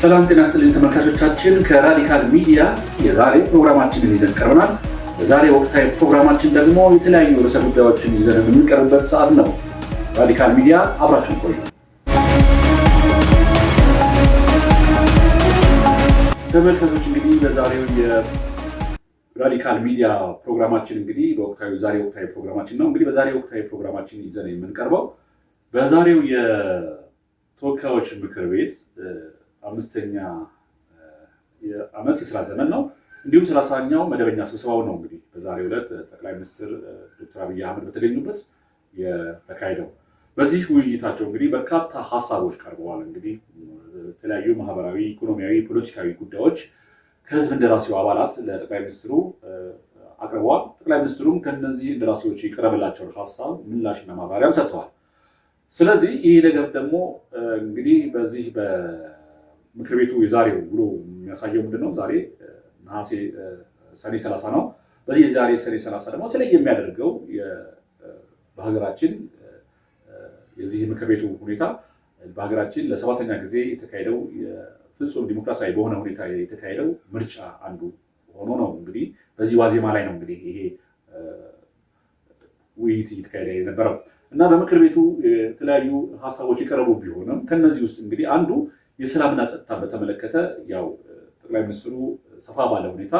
ሰላም ጤና ይስጥልኝ ተመልካቾቻችን፣ ከራዲካል ሚዲያ የዛሬ ፕሮግራማችንን ይዘን ቀርበናል። በዛሬ ወቅታዊ ፕሮግራማችን ደግሞ የተለያዩ ርዕሰ ጉዳዮችን ይዘን የምንቀርብበት ሰዓት ነው። ራዲካል ሚዲያ አብራችሁን ቆዩ። ተመልካቾች እንግዲህ በዛሬው የራዲካል ሚዲያ ፕሮግራማችን እንግዲህ ዛሬ ወቅታዊ ፕሮግራማችን ነው። እንግዲህ በዛሬ ወቅታዊ ፕሮግራማችን ይዘን የምንቀርበው በዛሬው የተወካዮች ምክር ቤት አምስተኛ የዓመት የስራ ዘመን ነው። እንዲሁም 30ኛው መደበኛ ስብሰባው ነው። እንግዲህ በዛሬው ዕለት ጠቅላይ ሚኒስትር ዶክተር አብይ አህመድ በተገኙበት የተካሄደው በዚህ ውይይታቸው እንግዲህ በርካታ ሀሳቦች ቀርበዋል። እንግዲህ የተለያዩ ማህበራዊ፣ ኢኮኖሚያዊ፣ ፖለቲካዊ ጉዳዮች ከህዝብ እንደራሴው አባላት ለጠቅላይ ሚኒስትሩ አቅርበዋል። ጠቅላይ ሚኒስትሩም ከነዚህ እንደራሴዎች የቀረበላቸውን ሀሳብ ምላሽና ማብራሪያም ሰጥተዋል። ስለዚህ ይህ ነገር ደግሞ እንግዲህ በዚህ ምክር ቤቱ የዛሬው ውሎ የሚያሳየው ምንድነው? ዛሬ ሰኔ 30 ነው። በዚህ ዛሬ ሰኔ 30 ደግሞ የተለየ የሚያደርገው በሀገራችን የዚህ ምክር ቤቱ ሁኔታ በሀገራችን ለሰባተኛ ጊዜ የተካሄደው ፍጹም ዲሞክራሲያዊ በሆነ ሁኔታ የተካሄደው ምርጫ አንዱ ሆኖ ነው። እንግዲህ በዚህ ዋዜማ ላይ ነው እንግዲህ ይሄ ውይይት እየተካሄደ የነበረው እና በምክር ቤቱ የተለያዩ ሀሳቦች የቀረቡ ቢሆንም ከነዚህ ውስጥ እንግዲህ አንዱ የሰላምና ጸጥታ በተመለከተ ያው ጠቅላይ ሚኒስትሩ ሰፋ ባለ ሁኔታ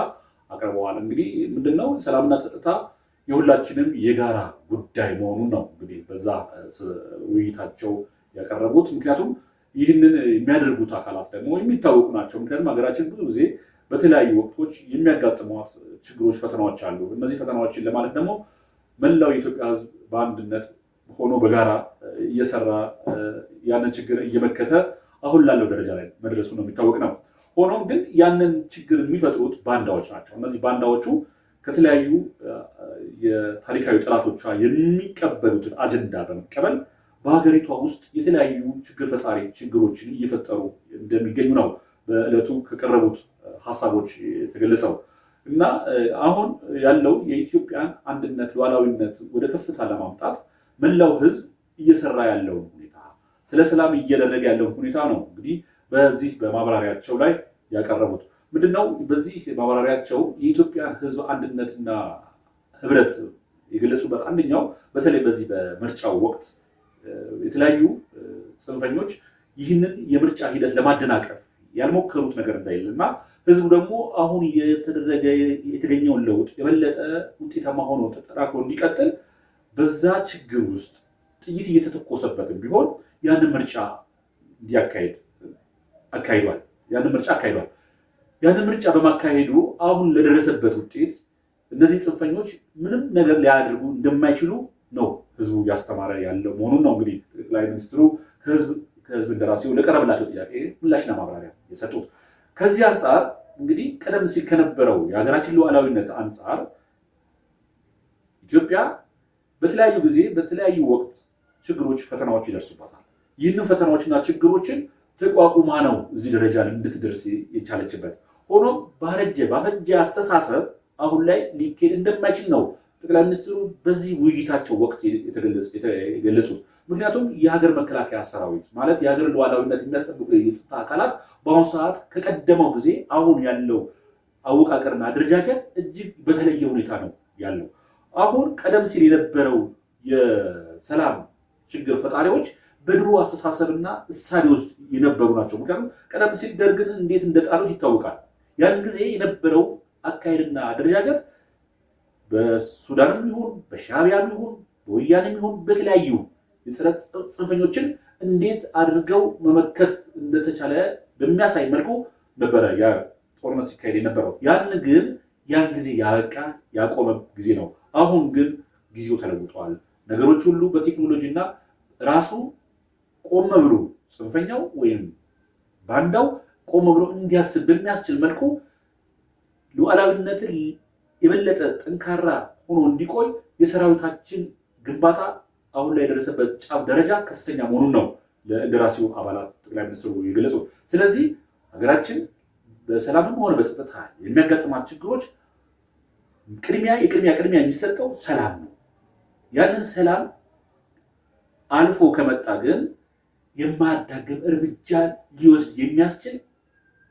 አቅርበዋል። እንግዲህ ምንድነው ሰላምና ጸጥታ የሁላችንም የጋራ ጉዳይ መሆኑን ነው እንግዲህ በዛ ውይይታቸው ያቀረቡት። ምክንያቱም ይህንን የሚያደርጉት አካላት ደግሞ የሚታወቁ ናቸው። ምክንያቱም ሀገራችን ብዙ ጊዜ በተለያዩ ወቅቶች የሚያጋጥሟት ችግሮች፣ ፈተናዎች አሉ። እነዚህ ፈተናዎችን ለማለት ደግሞ መላው የኢትዮጵያ ሕዝብ በአንድነት ሆኖ በጋራ እየሰራ ያንን ችግር እየመከተ አሁን ላለው ደረጃ ላይ መድረሱ ነው የሚታወቅ ነው። ሆኖም ግን ያንን ችግር የሚፈጥሩት ባንዳዎች ናቸው። እነዚህ ባንዳዎቹ ከተለያዩ የታሪካዊ ጠላቶቿ የሚቀበሉትን አጀንዳ በመቀበል በሀገሪቷ ውስጥ የተለያዩ ችግር ፈጣሪ ችግሮችን እየፈጠሩ እንደሚገኙ ነው በዕለቱ ከቀረቡት ሀሳቦች የተገለጸው እና አሁን ያለው የኢትዮጵያን አንድነት፣ ሉዓላዊነት ወደ ከፍታ ለማምጣት መላው ህዝብ እየሰራ ያለውን ሁኔታ ስለ ሰላም እየደረገ ያለውን ሁኔታ ነው እንግዲህ በዚህ በማብራሪያቸው ላይ ያቀረቡት። ምንድነው በዚህ ማብራሪያቸው የኢትዮጵያን ህዝብ አንድነትና ህብረት የገለጹበት አንደኛው በተለይ በዚህ በምርጫው ወቅት የተለያዩ ጽንፈኞች ይህንን የምርጫ ሂደት ለማደናቀፍ ያልሞከሩት ነገር እንዳይልና ህዝቡ ደግሞ አሁን የተገኘውን ለውጥ የበለጠ ውጤታማ ሆኖ ተጠናክሮ እንዲቀጥል በዛ ችግር ውስጥ ጥይት እየተተኮሰበትም ቢሆን ያንን ምርጫ አካሂዷል። ያንን ምርጫ በማካሄዱ አሁን ለደረሰበት ውጤት እነዚህ ጽንፈኞች ምንም ነገር ሊያደርጉ እንደማይችሉ ነው ህዝቡ ያስተማረ ያለው መሆኑን ነው እንግዲህ ጠቅላይ ሚኒስትሩ ከህዝብ እንደራሴው ለቀረበላቸው ጥያቄ ምላሽና ማብራሪያ የሰጡት። ከዚህ አንጻር እንግዲህ ቀደም ሲል ከነበረው የሀገራችን ሉዓላዊነት አንጻር ኢትዮጵያ በተለያዩ ጊዜ በተለያዩ ወቅት ችግሮች፣ ፈተናዎች ይደርሱባታል። ይህንን ፈተናዎችና ችግሮችን ተቋቁማ ነው እዚህ ደረጃ እንድትደርስ የቻለችበት። ሆኖም ባፈጀ አስተሳሰብ አሁን ላይ ሊካሄድ እንደማይችል ነው ጠቅላይ ሚኒስትሩ በዚህ ውይይታቸው ወቅት የገለጹት። ምክንያቱም የሀገር መከላከያ ሰራዊት ማለት የሀገር ሉዓላዊነት የሚያስጠብቁ የጸጥታ አካላት በአሁኑ ሰዓት ከቀደመው ጊዜ አሁን ያለው አወቃቀርና አደረጃጀት እጅግ በተለየ ሁኔታ ነው ያለው። አሁን ቀደም ሲል የነበረው የሰላም ችግር ፈጣሪዎች በድሮ አስተሳሰብና እሳቤ ውስጥ የነበሩ ናቸው። ምክንያቱም ቀደም ሲል ደርግን እንዴት እንደጣሉት ይታወቃል። ያን ጊዜ የነበረው አካሄድና አደረጃጀት በሱዳንም ይሁን በሻዕቢያም ይሁን በወያኔም ይሁን በተለያዩ የጸረ ጽንፈኞችን እንዴት አድርገው መመከት እንደተቻለ በሚያሳይ መልኩ ነበረ ያ ጦርነት ሲካሄድ የነበረው። ያን ጊዜ ያቆመ ጊዜ ነው። አሁን ግን ጊዜው ተለውጧል። ነገሮች ሁሉ በቴክኖሎጂ እና ራሱ ቆም ብሎ ጽንፈኛው ወይም ባንዳው ቆም ብሎ እንዲያስብ በሚያስችል መልኩ ሉዓላዊነትን የበለጠ ጠንካራ ሆኖ እንዲቆይ የሰራዊታችን ግንባታ አሁን ላይ የደረሰበት ጫፍ ደረጃ ከፍተኛ መሆኑን ነው ለእንደራሴው አባላት ጠቅላይ ሚኒስትሩ የገለጹ። ስለዚህ ሀገራችን በሰላምም ሆነ በጸጥታ የሚያጋጥማት ችግሮች ቅድሚያ የሚሰጠው ሰላም ነው። ያንን ሰላም አልፎ ከመጣ ግን የማያዳግም እርምጃ ሊወስድ የሚያስችል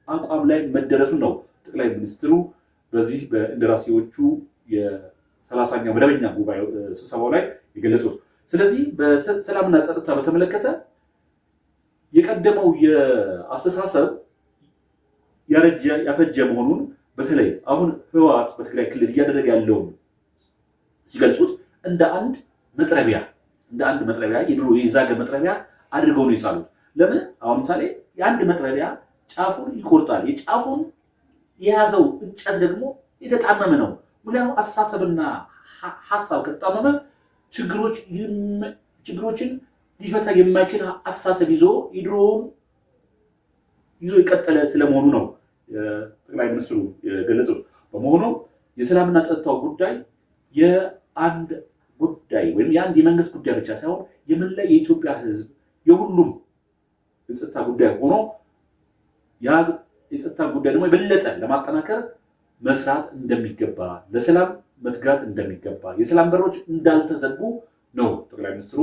አቋም ላይ መደረሱን ነው ጠቅላይ ሚኒስትሩ በዚህ በእንደራሴዎቹ የ30ኛው መደበኛ ጉባኤ ስብሰባው ላይ የገለጹት። ስለዚህ በሰላምና ጸጥታ በተመለከተ የቀደመው የአስተሳሰብ ያፈጀ መሆኑን በተለይ አሁን ህወሓት በትግራይ ክልል እያደረገ ያለውን ሲገልጹት እንደ አንድ መጥረቢያ የድሮ የዛገ መጥረቢያ አድርገው ነው የሳሉት። ለምን አሁን ምሳሌ የአንድ መጥረቢያ ጫፉን ይቆርጣል። የጫፉን የያዘው እንጨት ደግሞ የተጣመመ ነው። ሙላው አስተሳሰብና ሐሳብ ከተጣመመ ችግሮችን ሊፈታ የማይችል አስተሳሰብ ይዞ የድሮውን ይዞ የቀጠለ ስለመሆኑ ነው ጠቅላይ ሚኒስትሩ የገለጹት። በመሆኑ የሰላምና ጸጥታው ጉዳይ የአንድ ጉዳይ ወይም የአንድ የመንግስት ጉዳይ ብቻ ሳይሆን የመላ የኢትዮጵያ ህዝብ የሁሉም የጸጥታ ጉዳይ ሆኖ ያ የጸጥታ ጉዳይ ደግሞ የበለጠ ለማጠናከር መስራት እንደሚገባ፣ ለሰላም መትጋት እንደሚገባ፣ የሰላም በሮች እንዳልተዘጉ ነው ጠቅላይ ሚኒስትሩ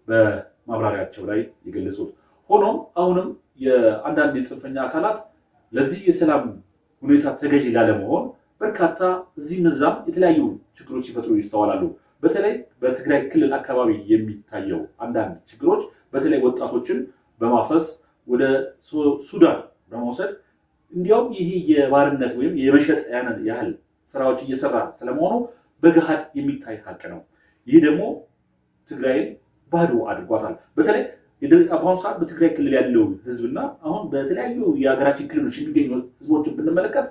በማብራሪያቸው ላይ የገለጹት። ሆኖም አሁንም የአንዳንድ የጽንፈኛ አካላት ለዚህ የሰላም ሁኔታ ተገዢ ላለመሆን በርካታ እዚህም እዛም የተለያዩ ችግሮች ሲፈጥሩ ይስተዋላሉ። በተለይ በትግራይ ክልል አካባቢ የሚታየው አንዳንድ ችግሮች በተለይ ወጣቶችን በማፈስ ወደ ሱዳን በመውሰድ እንዲያውም ይሄ የባርነት ወይም የመሸጥ ያህል ስራዎች እየሰራ ስለመሆኑ በገሃድ የሚታይ ሀቅ ነው። ይህ ደግሞ ትግራይን ባዶ አድርጓታል። በተለይ በአሁኑ ሰዓት በትግራይ ክልል ያለው ህዝብና አሁን በተለያዩ የሀገራችን ክልሎች የሚገኙ ህዝቦችን ብንመለከት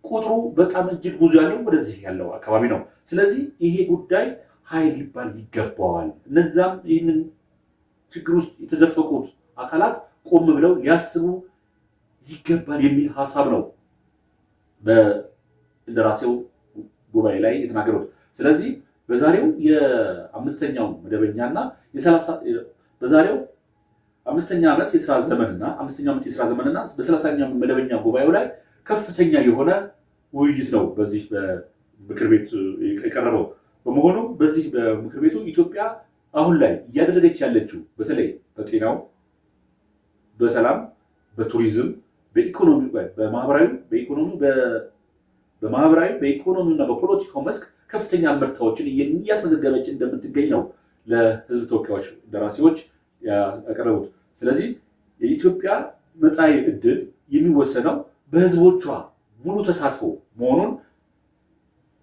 ቁጥሩ በጣም እጅግ ብዙ ያለው ወደዚህ ያለው አካባቢ ነው። ስለዚህ ይሄ ጉዳይ ኃይል ሊባል ይገባዋል። እነዛም ይህንን ችግር ውስጥ የተዘፈቁት አካላት ቆም ብለው ሊያስቡ ይገባል የሚል ሀሳብ ነው በእንደራሴው ጉባኤ ላይ የተናገሩት። ስለዚህ በዛሬው የአምስተኛው መደበኛና በዛሬው አምስተኛ ዓመት የስራ ዘመንና በ30ኛው መደበኛ ጉባኤው ላይ ከፍተኛ የሆነ ውይይት ነው በዚህ በምክር ቤት የቀረበው። በመሆኑ በዚህ በምክር ቤቱ ኢትዮጵያ አሁን ላይ እያደረገች ያለችው በተለይ በጤናው፣ በሰላም፣ በቱሪዝም፣ በኢኮኖሚ፣ በኢኮኖሚ እና በፖለቲካው መስክ ከፍተኛ ምርታዎችን እያስመዘገበች እንደምትገኝ ነው ለህዝብ ተወካዮች እንደራሴዎች ያቀረቡት። ስለዚህ የኢትዮጵያ መጻኢ ዕድል የሚወሰነው በህዝቦቿ ሙሉ ተሳትፎ መሆኑን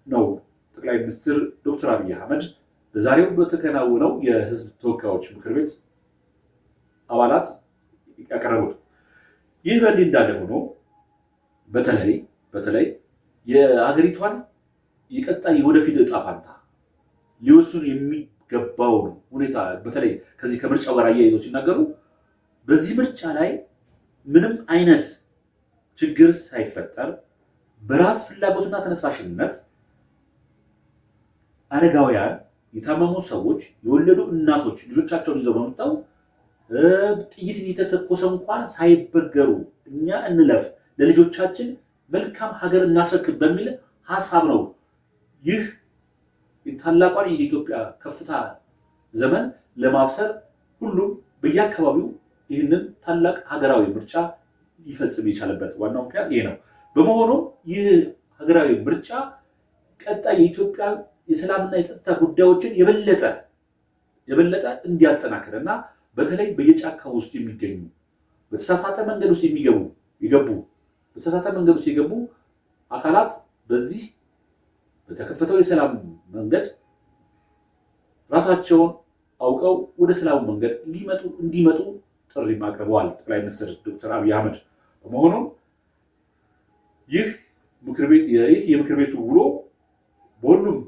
ነው ጠቅላይ ሚኒስትር ዶክተር አብይ አህመድ በዛሬው በተከናወነው የህዝብ ተወካዮች ምክር ቤት አባላት ያቀረቡት። ይህ በእንዲህ እንዳለ ሆኖ በተለይ የሀገሪቷን የቀጣይ የወደፊት እጣ ፋንታ ሊወስኑ የሚገባውን ሁኔታ በተለይ ከዚህ ከምርጫው ጋር አያይዘው ሲናገሩ በዚህ ምርጫ ላይ ምንም አይነት ችግር ሳይፈጠር በራስ ፍላጎትና ተነሳሽነት አረጋውያን፣ የታመሙ ሰዎች፣ የወለዱ እናቶች ልጆቻቸውን ይዘው በመጣው ጥይት እየተተኮሰ እንኳን ሳይበገሩ እኛ እንለፍ፣ ለልጆቻችን መልካም ሀገር እናስረክብ በሚል ሀሳብ ነው ይህ ታላቋን የኢትዮጵያ ከፍታ ዘመን ለማብሰር ሁሉም በየአካባቢው ይህንን ታላቅ ሀገራዊ ምርጫ ሊፈጽም የቻለበት ዋናው ምክንያት ይሄ ነው። በመሆኑም ይህ ሀገራዊ ምርጫ ቀጣይ የኢትዮጵያ የሰላምና የጸጥታ ጉዳዮችን የበለጠ እንዲያጠናክር እና በተለይ በየጫካ ውስጥ የሚገኙ በተሳሳተ መንገድ ውስጥ የገቡ አካላት በዚህ በተከፈተው የሰላም መንገድ ራሳቸውን አውቀው ወደ ሰላሙ መንገድ እንዲመጡ ጥሪ አቅርበዋል ጠቅላይ ሚኒስትር ዶክተር አብይ አህመድ። በመሆኑም ይህ የምክር ቤቱ ውሎ በሁሉም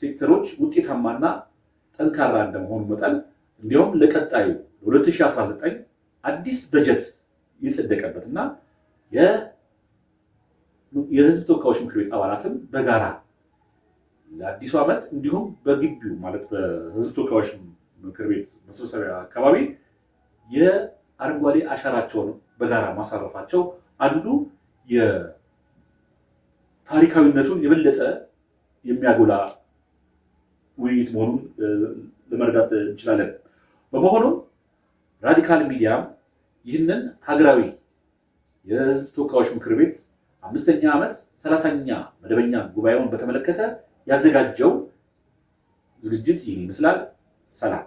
ሴክተሮች ውጤታማና ጠንካራ እንደመሆኑ መጠን እንዲሁም ለቀጣዩ 2019 አዲስ በጀት የጸደቀበትና የህዝብ ተወካዮች ምክር ቤት አባላትም በጋራ ለአዲሱ ዓመት እንዲሁም በግቢው ማለት በህዝብ ተወካዮች ምክር ቤት መሰብሰቢያ አካባቢ የአረንጓዴ አሻራቸውን በጋራ ማሳረፋቸው አንዱ የታሪካዊነቱን የበለጠ የሚያጎላ ውይይት መሆኑን ለመረዳት እንችላለን። በመሆኑም ራዲካል ሚዲያም ይህንን ሀገራዊ የህዝብ ተወካዮች ምክር ቤት 5ኛ ዓመት 30ኛ መደበኛ ጉባኤውን በተመለከተ ያዘጋጀው ዝግጅት ይህን ይመስላል። ሰላም።